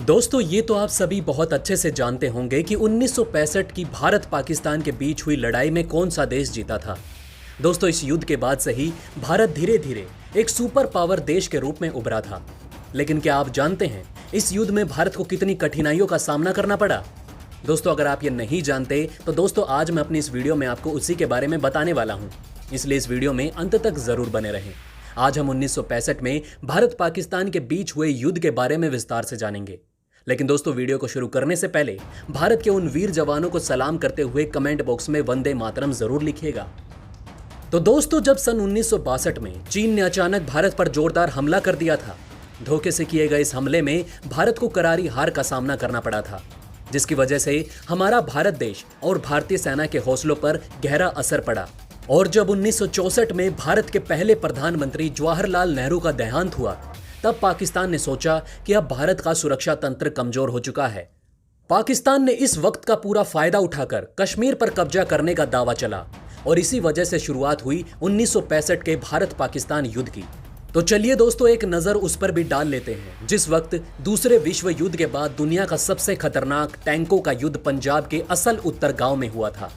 दोस्तों ये तो आप सभी बहुत अच्छे से जानते होंगे कि 1965 की भारत पाकिस्तान के बीच हुई लड़ाई में कौन सा देश जीता था। दोस्तों इस युद्ध के बाद से ही भारत धीरे धीरे एक सुपर पावर देश के रूप में उभरा था। लेकिन क्या आप जानते हैं इस युद्ध में भारत को कितनी कठिनाइयों का सामना करना पड़ा। दोस्तों अगर आप ये नहीं जानते तो दोस्तों आज मैं अपनी इस वीडियो में आपको उसी के बारे में बताने वाला हूँ, इसलिए इस वीडियो में अंत तक जरूर बने रहें। आज हम 1965 में भारत पाकिस्तान के बीच हुए युद्ध के बारे में विस्तार से जानेंगे। लेकिन दोस्तों वीडियो को शुरू करने से पहले भारत के उन वीर जवानों को सलाम करते हुए कमेंट बॉक्स में वंदे मातरम जरूर लिखिएगा। तो दोस्तों जब सन 1962 में चीन ने अचानक भारत पर जोरदार हमला कर दिया था, धोखे से किए गए इस हमले में भारत को करारी हार का सामना करना पड़ा था, जिसकी वजह से हमारा भारत देश और भारतीय सेना के हौसलों पर गहरा असर पड़ा। और जब 1964 में भारत के पहले प्रधानमंत्री जवाहरलाल नेहरू का देहांत हुआ, तब पाकिस्तान ने सोचा कि अब भारत का सुरक्षा तंत्र कमजोर हो चुका है। पाकिस्तान ने इस वक्त का पूरा फायदा उठाकर कश्मीर पर कब्जा करने का दावा चला और इसी वजह से शुरुआत हुई 1965 के भारत पाकिस्तान युद्ध की। तो चलिए दोस्तों एक नजर उस पर भी डाल लेते हैं जिस वक्त दूसरे विश्व युद्ध के बाद दुनिया का सबसे खतरनाक टैंकों का युद्ध पंजाब के असल उत्तर गांव में हुआ था।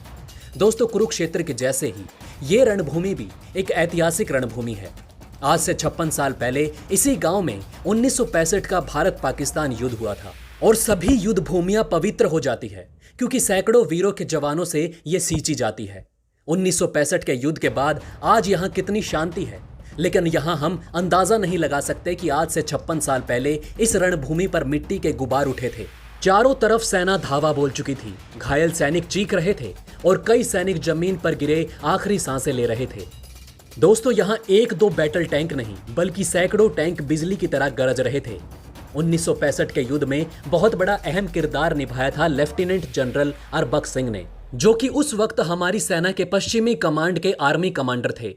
दोस्तों कुरुक्षेत्र के जैसे ही ये रणभूमि भी एक ऐतिहासिक रणभूमि है। आज से 56 साल पहले इसी गांव में 1965 का भारत पाकिस्तान युद्ध हुआ था और सभी युद्ध भूमियां पवित्र हो जाती है क्योंकि सैकड़ों वीरों के जवानों से ये सींची जाती है। 1965 के युद्ध के बाद आज यहाँ कितनी शांति है, लेकिन यहाँ हम अंदाजा नहीं लगा सकते कि आज से 56 साल पहले इस रणभूमि पर मिट्टी के गुबार उठे थे। चारों तरफ सेना धावा बोल चुकी थी, घायल सैनिक चीख रहे थे और कई सैनिक जमीन पर गिरे आखिरी सांसें ले रहे थे। दोस्तों यहाँ एक दो बैटल टैंक नहीं बल्कि सैकड़ों टैंक बिजली की तरह गरज रहे थे। 1965 के युद्ध में बहुत बड़ा अहम किरदार निभाया था लेफ्टिनेंट जनरल अरबक सिंह ने, जो कि उस वक्त हमारी सेना के पश्चिमी कमांड के आर्मी कमांडर थे।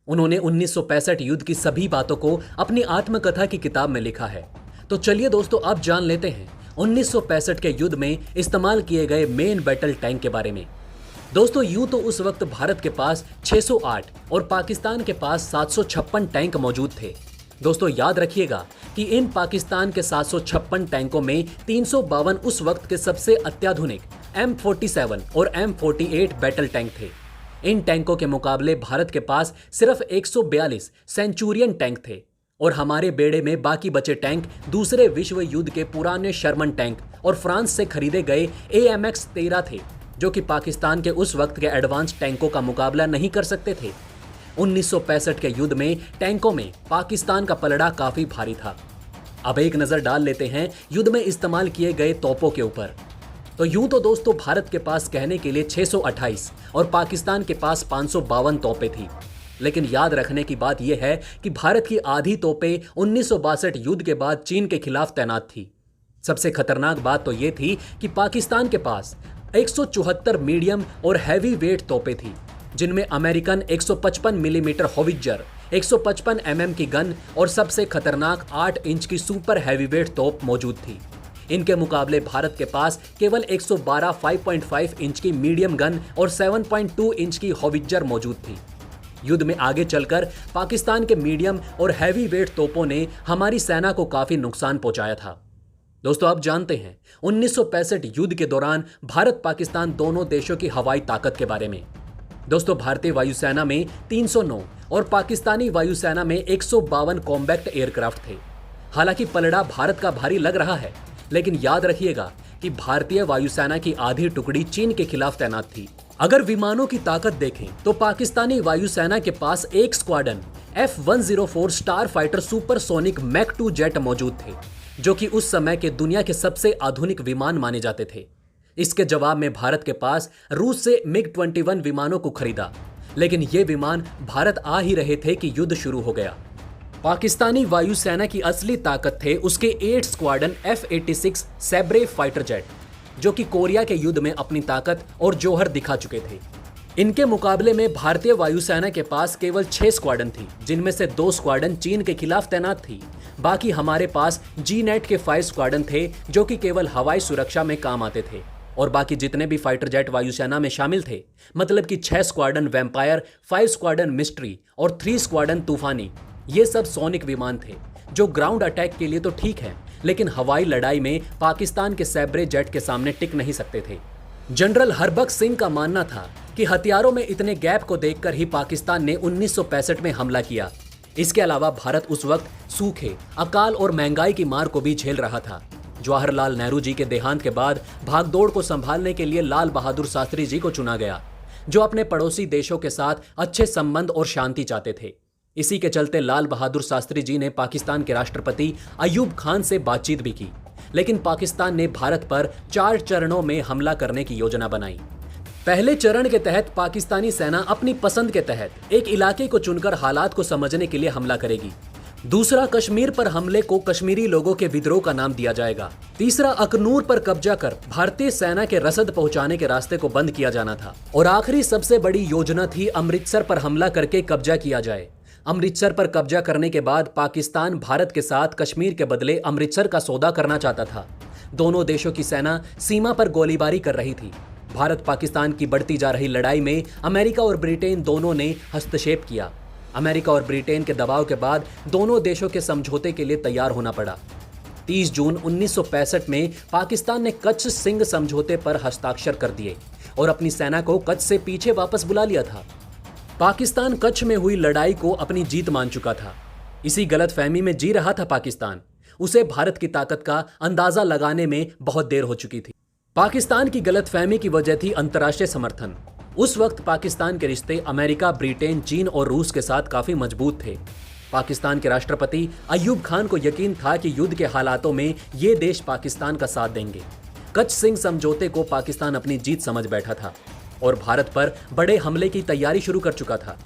उन्होंने 1965 युद्ध की सभी बातों को अपनी आत्मकथा की किताब में लिखा है। तो चलिए दोस्तों अब जान लेते हैं 1965 के युद्ध में इस्तेमाल किए गए मेन बैटल टैंक के बारे में। दोस्तों यूं तो उस वक्त भारत के पास 608 और पाकिस्तान के पास 756 टैंक मौजूद थे। दोस्तों याद रखिएगा कि इन पाकिस्तान के 756 टैंकों में 352 उस वक्त के सबसे अत्याधुनिक M47 और M48 बैटल टैंक थे। इन टैंकों के मुकाबले भारत के पास सिर्फ 142 सेंचुरियन टैंक थे और हमारे बेड़े में बाकी बचे टैंक दूसरे विश्व युद्ध के पुराने शर्मन टैंक और फ्रांस से खरीदे गए AMX 13 थे, जो कि पाकिस्तान के उस वक्त के एडवांस टैंकों का मुकाबला नहीं कर सकते थे। 1965 के युद्ध में टैंकों में पाकिस्तान का पलड़ा काफी भारी था। अब एक नजर डाल लेते हैं युद्ध में इस्तेमाल किए गए तोपों के ऊपर। तो यूं तो दोस्तों भारत के पास कहने के लिए 628 और पाकिस्तान के पास 552 तोपें थी, लेकिन याद रखने की बात यह है कि भारत की आधी तोपें 1962 युद्ध के बाद चीन के खिलाफ तैनात थी। सबसे खतरनाक बात तो यह थी कि पाकिस्तान के पास 174 मीडियम और हैवी वेट तोपें थी, जिनमें अमेरिकन 155 मिलीमीटर होविट्जर, 155 mm की गन और सबसे खतरनाक 8 इंच की सुपर हैवीवेट तोप मौजूद थी। इनके मुकाबले भारत के पास केवल 112 5.5 इंच की मीडियम गन और 7.2 इंच की होविट्जर मौजूद थी। युद्ध में आगे चलकर पाकिस्तान के मीडियम और हैवी वेट तोपों ने हमारी सेना को काफी नुकसान पहुंचाया था। दोस्तों आप जानते हैं 1965 युद्ध के दौरान भारत पाकिस्तान दोनों देशों की हवाई ताकत के बारे में। दोस्तों भारतीय वायुसेना में 309 और पाकिस्तानी वायुसेना में 152 कॉम्बैक्ट एयरक्राफ्ट थे। हालांकि पलड़ा भारत का भारी लग रहा है, लेकिन याद रखिएगा कि भारतीय वायुसेना की आधी टुकड़ी चीन के खिलाफ तैनात थी। अगर विमानों की ताकत देखें तो पाकिस्तानी वायुसेना के पास एक squadron F-104 star fighter supersonic Mach 2 jet मौजूद थे, जो कि उस समय के दुनिया के सबसे आधुनिक विमान माने जाते थे। इसके जवाब में भारत के पास रूस से MiG-21 विमानों को खरीदा, लेकिन ये विमान भारत आ ही रहे थे कि युद्ध शुरू हो गया। पाकिस्तानी वायुसेना की असली ताकत थे उसके 8 स्क्वाड्रन F-86 सैब्रे फाइटर जेट, जो कि कोरिया के युद्ध में अपनी ताकत और जौहर दिखा चुके थे। इनके मुकाबले में भारतीय वायुसेना के पास केवल 6 स्क्वाड्रन थी, जिनमें से 2 स्क्वाड्रन चीन के खिलाफ तैनात थी। बाकी हमारे पास G-NET के 5 स्क्वाड्रन थे, जो कि केवल हवाई सुरक्षा में काम आते थे, और बाकी जितने भी फाइटर जेट वायुसेना में शामिल थे, मतलब कि 6 स्क्वाड्रन वैम्पायर, 5 स्क्वाड्रन मिस्ट्री और 3 स्क्वाड्रन तूफानी, ये सब सोनिक विमान थे, जो ग्राउंड अटैक के लिए तो ठीक है, लेकिन हवाई लड़ाई में पाकिस्तान के सैब्रे जेट के सामने टिक नहीं सकते थे। जनरल हरबख्श सिंह का मानना था कि हथियारों में इतने गैप को देखकर ही पाकिस्तान ने 1965 में हमला किया। इसके अलावा भारत उस वक्त सूखे, अकाल और महंगाई की मार को भी झेल रहा था। जवाहरलाल नेहरू जी के देहांत के बाद भागदौड़ को संभालने के लिए लाल बहादुर शास्त्री जी को चुना गया, जो अपने पड़ोसी देशों के साथ अच्छे संबंध और शांति चाहते थे। इसी के चलते लाल बहादुर शास्त्री जी ने पाकिस्तान के राष्ट्रपति अयूब खान से बातचीत भी की, लेकिन पाकिस्तान ने भारत पर 4 चरणों में हमला करने की योजना बनाई। पहले चरण के तहत पाकिस्तानी सेना अपनी पसंद के तहत एक इलाके को चुनकर हालात को समझने के लिए हमला करेगी। दूसरा, कश्मीर पर हमले को कश्मीरी लोगों के विद्रोह का नाम दिया जाएगा। तीसरा, अखनूर पर कब्जा कर भारतीय सेना के रसद पहुंचाने के रास्ते को बंद किया जाना था। और आखिरी सबसे बड़ी योजना थी अमृतसर पर हमला करके कब्जा किया जाए। अमृतसर पर कब्जा करने के बाद पाकिस्तान भारत के साथ कश्मीर के बदले अमृतसर का सौदा करना चाहता था। दोनों देशों की सेना सीमा पर गोलीबारी कर रही थी। भारत पाकिस्तान की बढ़ती जा रही लड़ाई में अमेरिका और ब्रिटेन दोनों ने हस्तक्षेप किया। अमेरिका और ब्रिटेन के दबाव के बाद दोनों देशों के समझौते के लिए तैयार होना पड़ा। 30 जून 1965 में पाकिस्तान ने कच्छ सिंह समझौते पर हस्ताक्षर कर दिए और अपनी सेना को कच्छ से पीछे वापस बुला लिया था। पाकिस्तान कच्छ में हुई लड़ाई को अपनी जीत मान चुका था। इसी गलतफहमी में जी रहा था पाकिस्तान। उसे भारत की ताकत का अंदाजा लगाने में बहुत देर हो चुकी थी। पाकिस्तान की गलतफहमी की वजह थी अंतर्राष्ट्रीय समर्थन। उस वक्त पाकिस्तान के रिश्ते अमेरिका, ब्रिटेन, चीन और रूस के साथ काफी मजबूत थे। पाकिस्तान के राष्ट्रपति अयूब खान को यकीन था कि युद्ध के हालातों में ये देश पाकिस्तान का साथ देंगे। कच्छ सिंह समझौते को पाकिस्तान अपनी जीत समझ बैठा था और भारत पर बड़े हमले की तैयारी शुरू कर चुका था।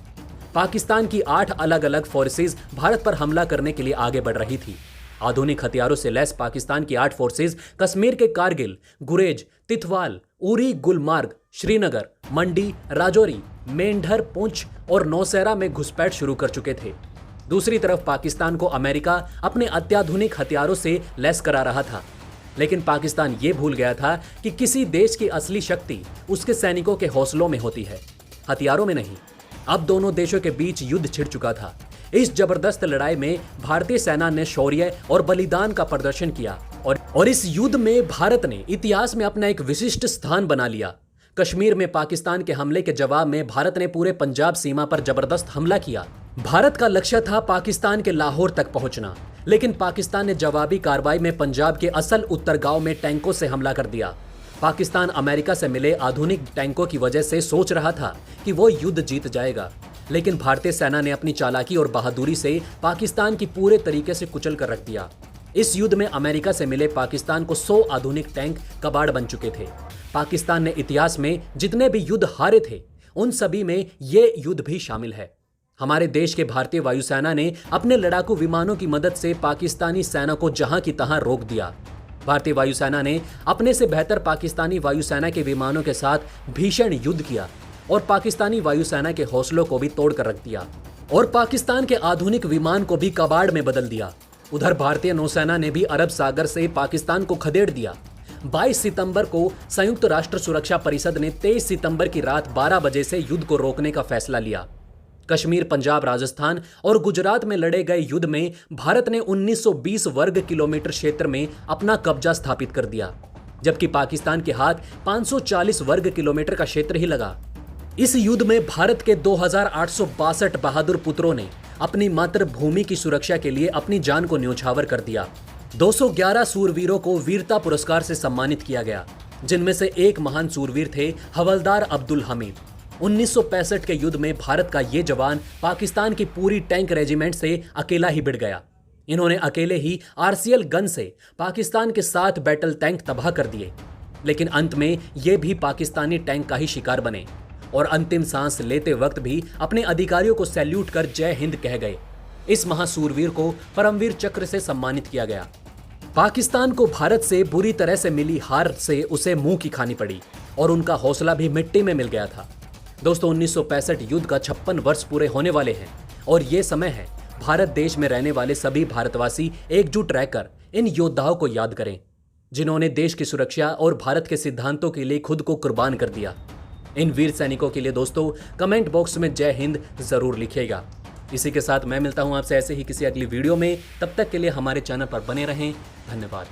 पाकिस्तान की 8 अलग अलग फोर्सेज भारत पर हमला करने के लिए आगे बढ़ रही थी। आधुनिक हथियारों से लैस पाकिस्तान की 8 फोर्सेज कश्मीर के कारगिल, गुरेज, तिथवाल, उरी, गुलमार्ग, श्रीनगर, मंडी, राजौरी, मेंढर, पुंछ और नौशेरा में घुसपैठ शुरू कर चुके थे। दूसरी तरफ पाकिस्तान को अमेरिका अपने अत्याधुनिक हथियारों से लैस करा रहा था, लेकिन पाकिस्तान ये भूल गया था कि किसी देश की असली शक्ति उसके सैनिकों के हौसलों में होती है, हथियारों में नहीं। अब दोनों देशों के बीच युद्ध छिड़ चुका था। इस जबरदस्त लड़ाई में भारतीय सेना ने शौर्य और बलिदान का प्रदर्शन किया और इस युद्ध में भारत ने इतिहास में अपना एक विशिष्ट स्थान बना लिया। कश्मीर में पाकिस्तान के हमले के जवाब में भारत ने पूरे पंजाब सीमा पर जबरदस्त हमला किया। भारत का लक्ष्य था पाकिस्तान के लाहौर तक पहुंचना, लेकिन पाकिस्तान ने जवाबी कार्रवाई में पंजाब के असल उत्तरगांव में टैंकों से हमला कर दिया। पाकिस्तान अमेरिका से मिले आधुनिक टैंकों की वजह से सोच रहा था कि वो युद्ध जीत जाएगा, लेकिन भारतीय सेना ने अपनी चालाकी और बहादुरी से पाकिस्तान की पूरे तरीके से कुचल कर रख दिया। इस युद्ध में अमेरिका से मिले पाकिस्तान को 100 आधुनिक टैंक कबाड़ बन चुके थे। पाकिस्तान ने इतिहास में जितने भी युद्ध हारे थे, उन सभी में ये युद्ध भी शामिल है। हमारे देश के भारतीय वायुसेना ने अपने लड़ाकू विमानों की मदद से पाकिस्तानी सेना को जहां की तहां रोक दिया। भारतीय वायुसेना ने अपने से बेहतर पाकिस्तानी वायुसेना के विमानों के साथ भीषण युद्ध किया और पाकिस्तानी वायुसेना के हौसलों को भी तोड़ कर रख दिया और पाकिस्तान के आधुनिक विमान को भी कबाड़ में बदल दिया। उधर भारतीय नौसेना ने भी अरब सागर से पाकिस्तान को खदेड़ दिया। 22 सितंबर को संयुक्त राष्ट्र सुरक्षा परिषद ने 23 सितंबर की रात 12 बजे से युद्ध को रोकने का फैसला लिया। कश्मीर, पंजाब, राजस्थान और गुजरात में लड़े गए युद्ध में भारत ने 1920 वर्ग किलोमीटर क्षेत्र में अपना कब्जा स्थापित कर दिया, जबकि पाकिस्तान के हाथ 540 वर्ग किलोमीटर का क्षेत्र ही लगा। इस युद्ध में भारत के 2862 बहादुर पुत्रों ने अपनी मातृभूमि की सुरक्षा के लिए अपनी जान को न्योछावर कर दिया। 211 सूरवीरों को वीरता पुरस्कार से सम्मानित किया गया, जिनमें से एक महान सूरवीर थे हवलदार अब्दुल हमीद। 1965 के युद्ध में भारत का ये जवान पाकिस्तान की पूरी टैंक रेजिमेंट से अकेला ही भिड़ गया। इन्होंने अकेले ही आरसीएल गन से पाकिस्तान के 7 बैटल टैंक तबाह कर दिए, लेकिन अंत में ये भी पाकिस्तानी टैंक का ही शिकार बने और अंतिम सांस लेते वक्त भी अपने अधिकारियों को सैल्यूट कर जय हिंद कह गए। इस महासूरवीर को परमवीर चक्र से सम्मानित किया गया। पाकिस्तान को भारत से बुरी तरह से मिली हार से उसे मुंह की खानी पड़ी और उनका हौसला भी मिट्टी में मिल गया था। दोस्तों, 1965 युद्ध का 56 वर्ष पूरे होने वाले हैं और ये समय है भारत देश में रहने वाले सभी भारतवासी एकजुट रहकर इन योद्धाओं को याद करें, जिन्होंने देश की सुरक्षा और भारत के सिद्धांतों के लिए खुद को कुर्बान कर दिया। इन वीर सैनिकों के लिए दोस्तों कमेंट बॉक्स में जय हिंद जरूर लिखिएगा इसी के साथ मैं मिलता हूं आपसे ऐसे ही किसी अगली वीडियो में। तब तक के लिए हमारे चैनल पर बने रहें। धन्यवाद।